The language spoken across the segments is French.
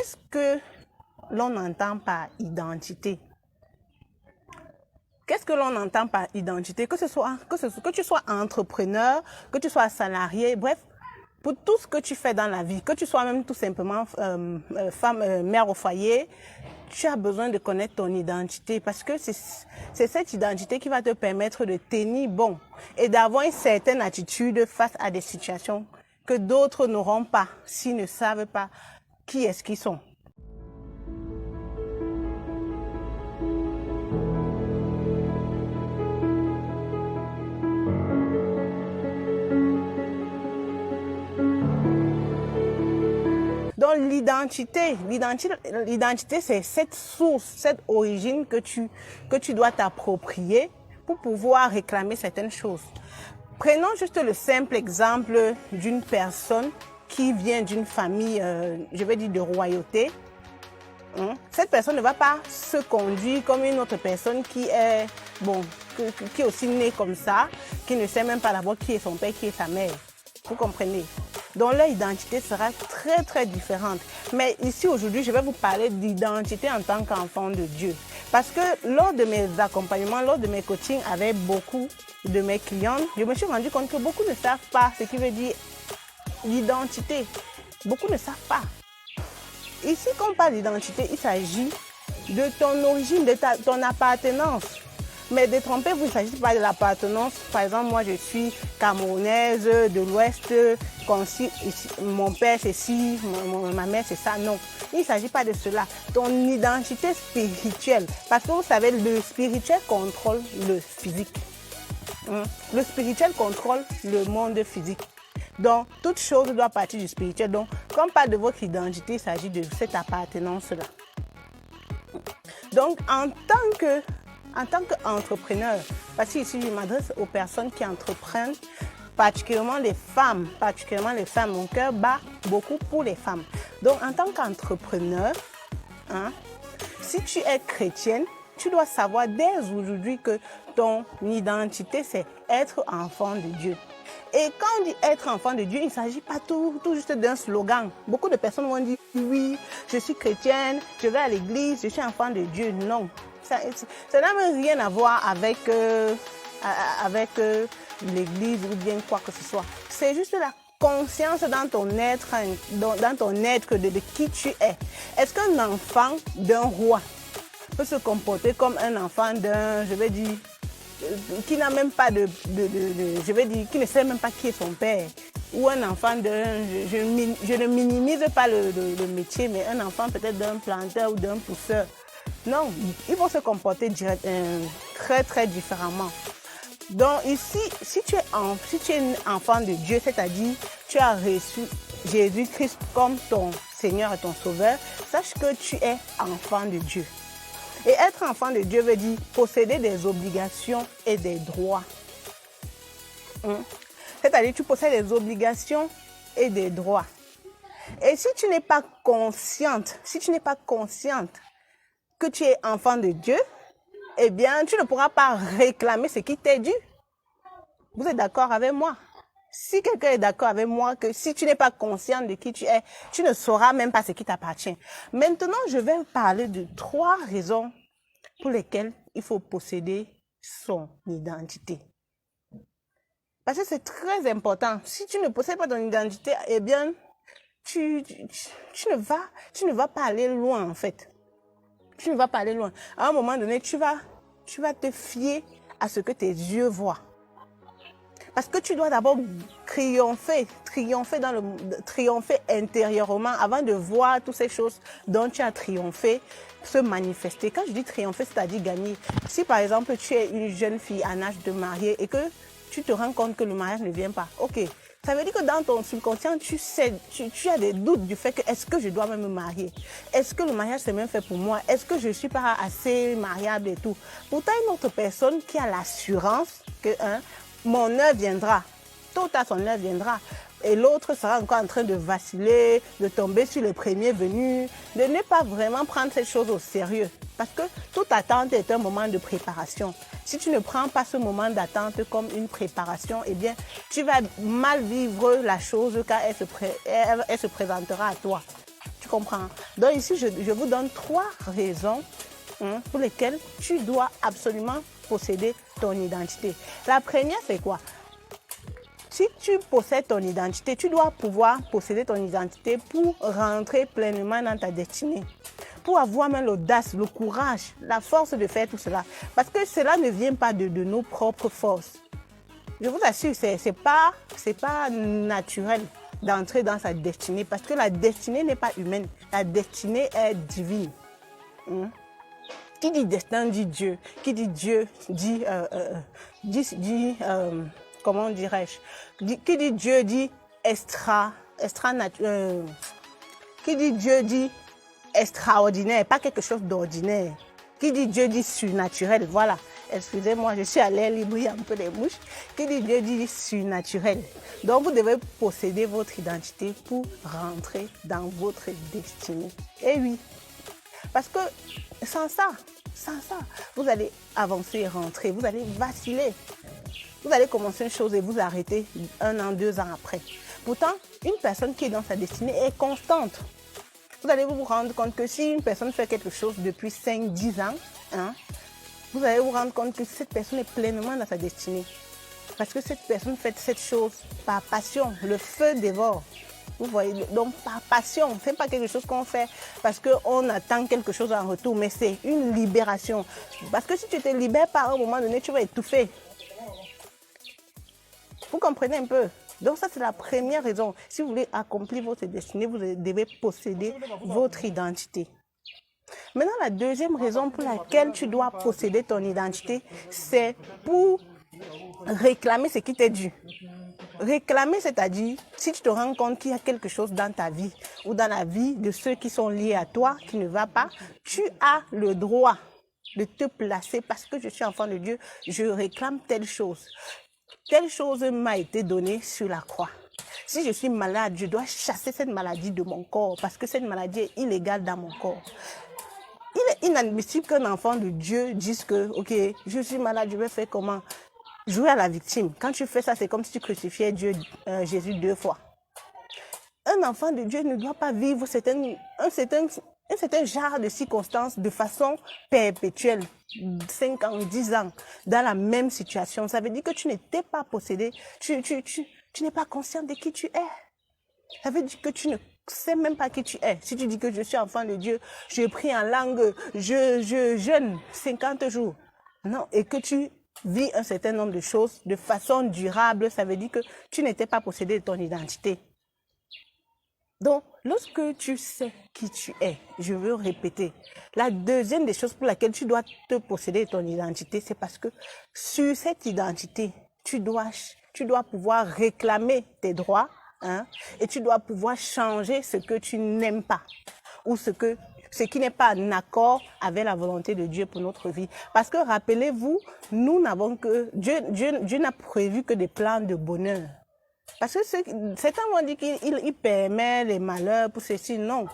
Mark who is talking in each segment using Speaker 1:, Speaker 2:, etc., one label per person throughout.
Speaker 1: qu'est-ce que l'on entend par identité? Qu'est-ce que l'on entend par identité? Que tu sois entrepreneur, que tu sois salarié, bref, pour tout ce que tu fais dans la vie, que tu sois même tout simplement mère au foyer, tu as besoin de connaître ton identité parce que c'est cette identité qui va te permettre de tenir bon et d'avoir une certaine attitude face à des situations que d'autres n'auront pas s'ils ne savent pas qui est-ce qu'ils sont. Donc l'identité, c'est cette source, cette origine que tu dois t'approprier pour pouvoir réclamer certaines choses. Prenons juste le simple exemple d'une personne qui vient d'une famille, je vais dire de royauté. Cette personne ne va pas se conduire comme une autre personne qui est, qui est aussi née comme ça, qui ne sait même pas d'abord qui est son père, qui est sa mère. Vous comprenez? Donc leur identité sera très très différente. Mais ici aujourd'hui, je vais vous parler d'identité en tant qu'enfant de Dieu. Parce que lors de mes accompagnements, lors de mes coachings avec beaucoup de mes clients, je me suis rendu compte que beaucoup ne savent pas ce qui veut dire l'identité. Beaucoup ne savent pas. Ici, quand on parle d'identité, il s'agit de ton origine, de ton appartenance. Mais détrompez-vous, il ne s'agit pas de l'appartenance. Par exemple, moi, je suis camerounaise de l'Ouest. Mon père, c'est ci, ma mère, c'est ça. Non, il ne s'agit pas de cela. Ton identité spirituelle. Parce que vous savez, le spirituel contrôle le physique. Le spirituel contrôle le monde physique. Donc, toute chose doit partir du spirituel. Donc, quand on parle de votre identité, il s'agit de cette appartenance-là. Donc, en tant qu'entrepreneur, parce que ici, je m'adresse aux personnes qui entreprennent, particulièrement les femmes, mon cœur bat beaucoup pour les femmes. Donc, en tant qu'entrepreneur, si tu es chrétienne, tu dois savoir dès aujourd'hui que ton identité, c'est être enfant de Dieu. Et quand on dit être enfant de Dieu, il ne s'agit pas tout juste d'un slogan. Beaucoup de personnes vont dire oui, je suis chrétienne, je vais à l'église, je suis enfant de Dieu. Non, ça n'a même rien à voir avec l'église ou bien quoi que ce soit. C'est juste la conscience dans ton être, de qui tu es. Est-ce qu'un enfant d'un roi peut se comporter comme un enfant d'un, je vais dire, qui n'a même pas je vais dire, qui ne sait même pas qui est son père, ou un enfant je ne minimise pas le métier, mais un enfant peut-être d'un planteur ou d'un pousseur. Non, ils vont se comporter très très différemment. Donc ici, si tu es un enfant de Dieu, c'est-à-dire tu as reçu Jésus-Christ comme ton Seigneur et ton Sauveur, sache que tu es enfant de Dieu. Et être enfant de Dieu veut dire posséder des obligations et des droits. C'est-à-dire tu possèdes des obligations et des droits. Et si tu n'es pas consciente que tu es enfant de Dieu, eh bien, tu ne pourras pas réclamer ce qui t'est dû. Vous êtes d'accord avec moi? Si quelqu'un est d'accord avec moi que si tu n'es pas conscient de qui tu es, tu ne sauras même pas ce qui t'appartient. Maintenant, je vais parler de 3 raisons pour lesquelles il faut posséder son identité. Parce que c'est très important. Si tu ne possèdes pas ton identité, eh bien, tu ne vas pas aller loin, en fait. Tu ne vas pas aller loin. À un moment donné, tu vas te fier à ce que tes yeux voient. Parce que tu dois d'abord triompher intérieurement avant de voir toutes ces choses dont tu as triomphé se manifester. Quand je dis triompher, c'est-à-dire gagner. Si par exemple tu es une jeune fille en âge de marier et que tu te rends compte que le mariage ne vient pas, ok. Ça veut dire que dans ton subconscient, tu as des doutes du fait que est-ce que je dois même me marier? Est-ce que le mariage c'est même fait pour moi? Est-ce que je ne suis pas assez mariable et tout? Pourtant, une autre personne qui a l'assurance que mon heure viendra, tôt ou tard son heure viendra. Et l'autre sera encore en train de vaciller, de tomber sur le premier venu, de ne pas vraiment prendre cette chose au sérieux. Parce que toute attente est un moment de préparation. Si tu ne prends pas ce moment d'attente comme une préparation, eh bien, tu vas mal vivre la chose car elle se présentera à toi. comprends? Donc ici, je vous donne 3 raisons pour lesquelles tu dois absolument posséder ton identité. La première, c'est quoi? Si tu possèdes ton identité, tu dois pouvoir posséder ton identité pour rentrer pleinement dans ta destinée. Pour avoir même l'audace, le courage, la force de faire tout cela. Parce que cela ne vient pas de nos propres forces. Je vous assure, c'est pas naturel d'entrer dans sa destinée. Parce que la destinée n'est pas humaine. La destinée est divine. Qui dit destin dit Dieu. Qui dit Dieu dit comment dirais-je? Qui dit Dieu dit qui dit Dieu dit extraordinaire, pas quelque chose d'ordinaire. Qui dit Dieu dit surnaturel, voilà. Excusez-moi, je suis à l'air libre, il y a un peu des mouches. Qui dit Dieu dit surnaturel. Donc vous devez posséder votre identité pour rentrer dans votre destinée. Et oui, parce que sans ça, vous allez avancer et rentrer, vous allez vaciller. Vous allez commencer une chose et vous arrêter 1 an, 2 ans après. Pourtant, une personne qui est dans sa destinée est constante. Vous allez vous rendre compte que si une personne fait quelque chose depuis 5, 10 ans, vous allez vous rendre compte que cette personne est pleinement dans sa destinée. Parce que cette personne fait cette chose par passion. Le feu dévore. Vous voyez, donc par passion. Ce n'est pas quelque chose qu'on fait parce qu'on attend quelque chose en retour, mais c'est une libération. Parce que si tu te libères par un moment donné, tu vas étouffer. Vous comprenez un peu? Donc ça, c'est la première raison. Si vous voulez accomplir votre destinée, vous devez posséder votre identité. Maintenant, la deuxième raison pour laquelle tu dois posséder ton identité, c'est pour réclamer ce qui t'est dû. Réclamer, c'est-à-dire, si tu te rends compte qu'il y a quelque chose dans ta vie ou dans la vie de ceux qui sont liés à toi qui ne va pas, tu as le droit de te placer parce que je suis enfant de Dieu, je réclame telle chose. Telle chose m'a été donnée sur la croix. Si je suis malade, je dois chasser cette maladie de mon corps parce que cette maladie est illégale dans mon corps. Il est inadmissible qu'un enfant de Dieu dise que, ok, je suis malade, je vais faire comment? Jouer à la victime. Quand tu fais ça, c'est comme si tu crucifiais Jésus 2 fois. Un enfant de Dieu ne doit pas vivre un certain genre de circonstances de façon perpétuelle, 5 ans, 10 ans, dans la même situation. Ça veut dire que tu n'étais pas possédé, tu n'es pas conscient de qui tu es. Ça veut dire que tu ne sais même pas qui tu es. Si tu dis que je suis enfant de Dieu, je prie en langue, je jeûne 50 jours. Non, et que tu vis un certain nombre de choses de façon durable, ça veut dire que tu n'étais pas possédé de ton identité. Donc, lorsque tu sais qui tu es, je veux répéter, la deuxième des choses pour laquelle tu dois te posséder de ton identité, c'est parce que sur cette identité, tu dois pouvoir réclamer tes droits, et tu dois pouvoir changer ce que tu n'aimes pas ou ce qui n'est pas en accord avec la volonté de Dieu pour notre vie. Parce que rappelez-vous, nous n'avons que Dieu n'a prévu que des plans de bonheur. Parce que certains vont dire qu'il permet les malheurs pour ceci. Non.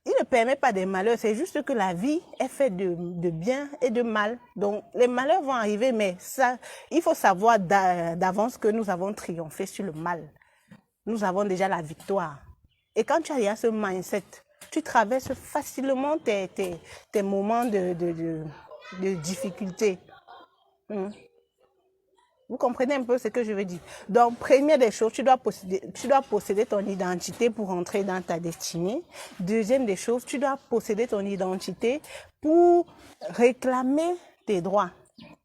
Speaker 1: Il ne permet pas des malheurs, c'est juste que la vie est faite de bien et de mal. Donc, les malheurs vont arriver, mais ça, il faut savoir d'avance que nous avons triomphé sur le mal. Nous avons déjà la victoire. Et quand tu as ce mindset, tu traverses facilement tes moments de difficulté. Vous comprenez un peu ce que je veux dire? Donc, première des choses, tu dois posséder ton identité pour entrer dans ta destinée. Deuxième des choses, tu dois posséder ton identité pour réclamer tes droits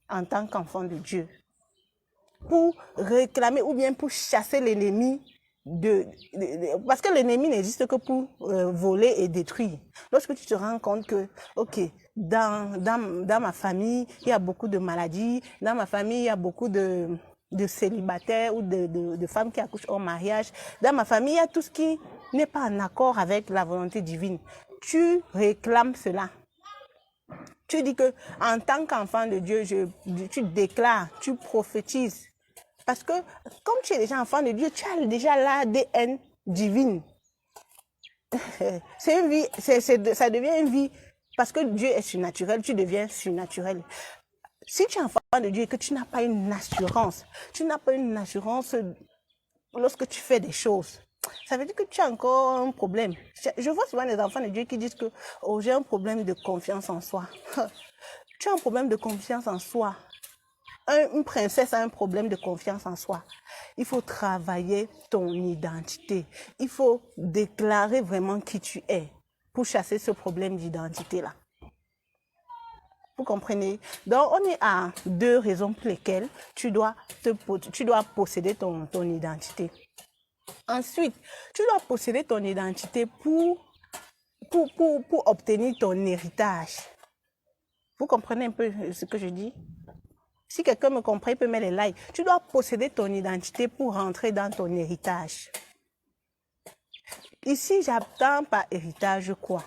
Speaker 1: en tant qu'enfant de Dieu. Pour réclamer ou bien pour chasser l'ennemi parce que l'ennemi n'existe que pour voler et détruire. Lorsque tu te rends compte que, ok, dans ma famille, il y a beaucoup de maladies, dans ma famille, il y a beaucoup de célibataires ou de femmes qui accouchent hors mariage, dans ma famille, il y a tout ce qui n'est pas en accord avec la volonté divine. Tu réclames cela. Tu dis que en tant qu'enfant de Dieu, tu déclares, tu prophétises. Parce que comme tu es déjà enfant de Dieu, tu as déjà l'ADN divine. C'est une vie, ça devient une vie. Parce que Dieu est surnaturel, tu deviens surnaturel. Si tu es enfant de Dieu et que tu n'as pas une assurance lorsque tu fais des choses, ça veut dire que tu as encore un problème. Je vois souvent des enfants de Dieu qui disent que oh, j'ai un problème de confiance en soi. Tu as un problème de confiance en soi. Une princesse a un problème de confiance en soi. Il faut travailler ton identité. Il faut déclarer vraiment qui tu es pour chasser ce problème d'identité-là. Vous comprenez? Donc, on est à 2 raisons pour lesquelles tu dois posséder ton identité. Ensuite, tu dois posséder ton identité pour obtenir ton héritage. Vous comprenez un peu ce que je dis? Si quelqu'un me comprend, il peut mettre les likes. Tu dois posséder ton identité pour rentrer dans ton héritage. Ici, j'attends par héritage quoi?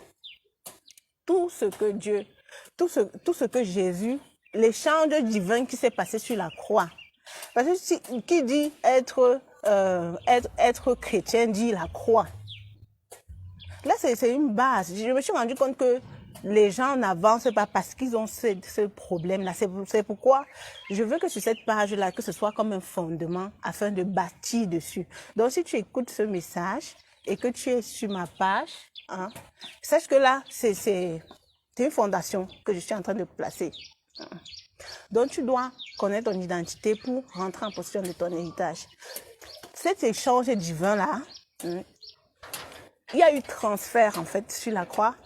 Speaker 1: Tout ce que Jésus, l'échange divin qui s'est passé sur la croix. Parce que qui dit être chrétien dit la croix. Là, c'est une base. Je me suis rendu compte que les gens n'avancent pas parce qu'ils ont ce problème-là. C'est pourquoi je veux que sur cette page-là, que ce soit comme un fondement afin de bâtir dessus. Donc, si tu écoutes ce message et que tu es sur ma page, hein, sache que là, c'est une fondation que je suis en train de placer. Donc, tu dois connaître ton identité pour rentrer en possession de ton héritage. Cet échange divin-là, il y a eu transfert, en fait, sur la croix.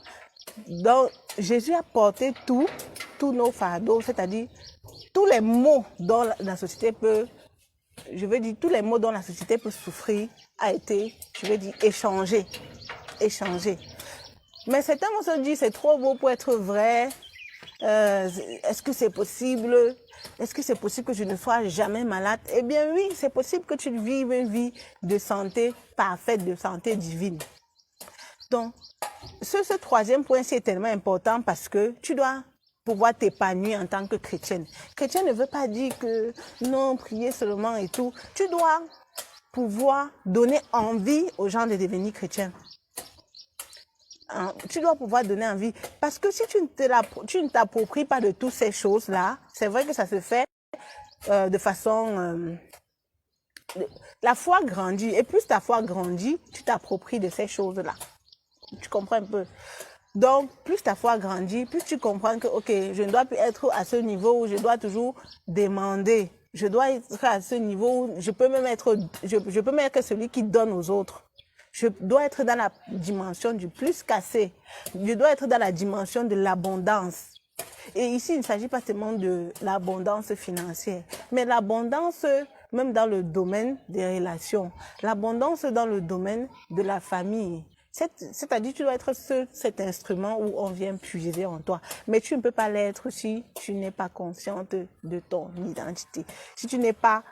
Speaker 1: Donc, Jésus a porté tous nos fardeaux, c'est-à-dire tous les maux dont la société peut, tous les maux dont la société peut souffrir a été, échangé. Mais certains vont se dire, c'est trop beau pour être vrai. Est-ce que c'est possible? Est-ce que c'est possible que je ne sois jamais malade? Eh bien oui, c'est possible que tu vives une vie de santé parfaite, de santé divine. Donc, ce troisième point, c'est tellement important parce que tu dois pouvoir t'épanouir en tant que chrétienne. Chrétien ne veut pas dire que non, prier seulement et tout. Tu dois pouvoir donner envie aux gens de devenir chrétiens. Tu dois pouvoir donner envie. Parce que si tu ne t'appropries pas de toutes ces choses-là, c'est vrai que ça se fait de façon... la foi grandit. Et plus ta foi grandit, tu t'appropries de ces choses-là. Tu comprends un peu? Donc, plus ta foi grandit, plus tu comprends que, ok, je ne dois plus être à ce niveau où je dois toujours demander. Je dois être à ce niveau où je peux même être que celui qui donne aux autres. Je dois être dans la dimension du plus qu'assez. Je dois être dans la dimension de l'abondance. Et ici, il ne s'agit pas seulement de l'abondance financière, mais l'abondance même dans le domaine des relations, l'abondance dans le domaine de la famille. C'est-à-dire, tu dois être cet instrument où on vient puiser en toi. Mais tu ne peux pas l'être si tu n'es pas consciente de ton identité. Si tu n'es pas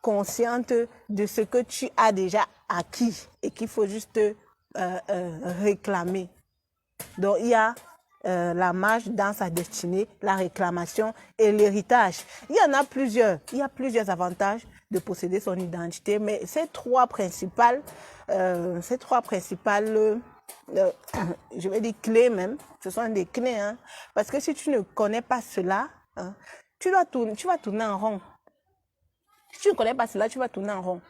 Speaker 1: consciente de ce que tu as déjà acquis et qu'il faut juste réclamer. Donc, il y a la marche dans sa destinée, la réclamation et l'héritage. Il y en a plusieurs. Il y a plusieurs avantages de posséder son identité, mais ces trois principales, je vais dire clés même, ce sont des clés, hein, parce que si tu ne connais pas cela, hein, tu vas tourner en rond. Si tu ne connais pas cela, tu vas tourner en rond.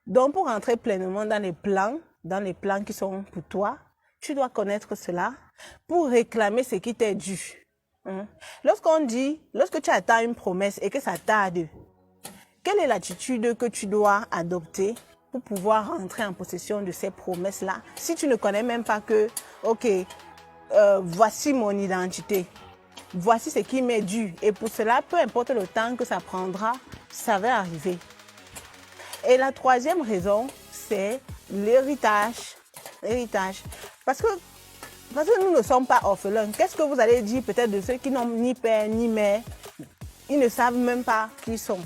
Speaker 1: Donc, pour rentrer pleinement dans les plans qui sont pour toi, tu dois connaître cela pour réclamer ce qui t'est dû. Lorsque tu attends une promesse et que ça tarde, quelle est l'attitude que tu dois adopter pour pouvoir rentrer en possession de ces promesses-là? Si tu ne connais même pas que, ok, voici mon identité, voici ce qui m'est dû. Et pour cela, peu importe le temps que ça prendra, ça va arriver. Et la troisième raison, c'est l'héritage. Parce que nous ne sommes pas orphelins. Qu'est-ce que vous allez dire peut-être de ceux qui n'ont ni père ni mère? Ils ne savent même pas qui ils sont.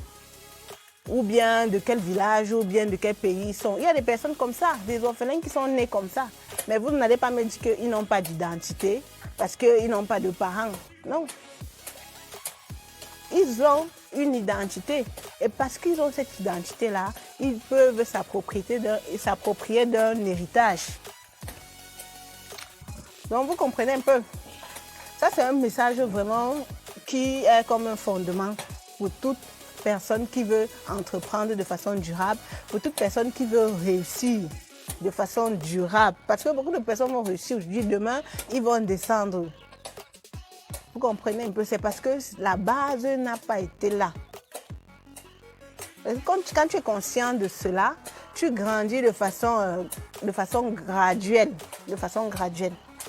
Speaker 1: Ou bien de quel village, ou bien de quel pays ils sont. Il y a des personnes comme ça, des orphelins qui sont nés comme ça. Mais vous n'allez pas me dire qu'ils n'ont pas d'identité parce qu'ils n'ont pas de parents. Non. Ils ont une identité. Et parce qu'ils ont cette identité-là, ils peuvent s'approprier d'un héritage. Donc, vous comprenez un peu. Ça, c'est un message vraiment qui est comme un fondement pour toute personne qui veut entreprendre de façon durable, pour toute personne qui veut réussir de façon durable. Parce que beaucoup de personnes vont réussir aujourd'hui, demain, ils vont descendre. Vous comprenez un peu, c'est parce que la base n'a pas été là. Quand tu es conscient de cela, tu grandis de façon graduelle.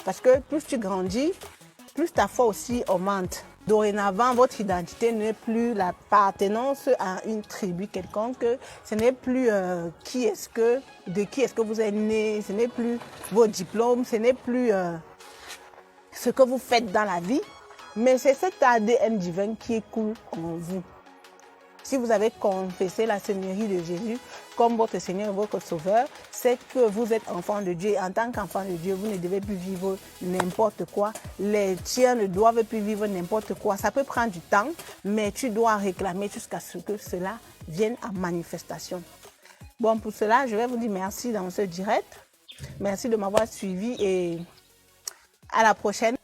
Speaker 1: Parce que plus tu grandis, plus ta foi aussi augmente. Dorénavant, votre identité n'est plus l'appartenance à une tribu quelconque. Ce n'est plus de qui est-ce que vous êtes né. Ce n'est plus vos diplômes. Ce n'est plus ce que vous faites dans la vie. Mais c'est cet ADN divin qui coule en vous. Si vous avez confessé la Seigneurie de Jésus comme votre Seigneur et votre Sauveur, c'est que vous êtes enfant de Dieu. En tant qu'enfant de Dieu, vous ne devez plus vivre n'importe quoi. Les tiens ne doivent plus vivre n'importe quoi. Ça peut prendre du temps, mais tu dois réclamer jusqu'à ce que cela vienne en manifestation. Bon, pour cela, je vais vous dire merci dans ce direct. Merci de m'avoir suivi et à la prochaine.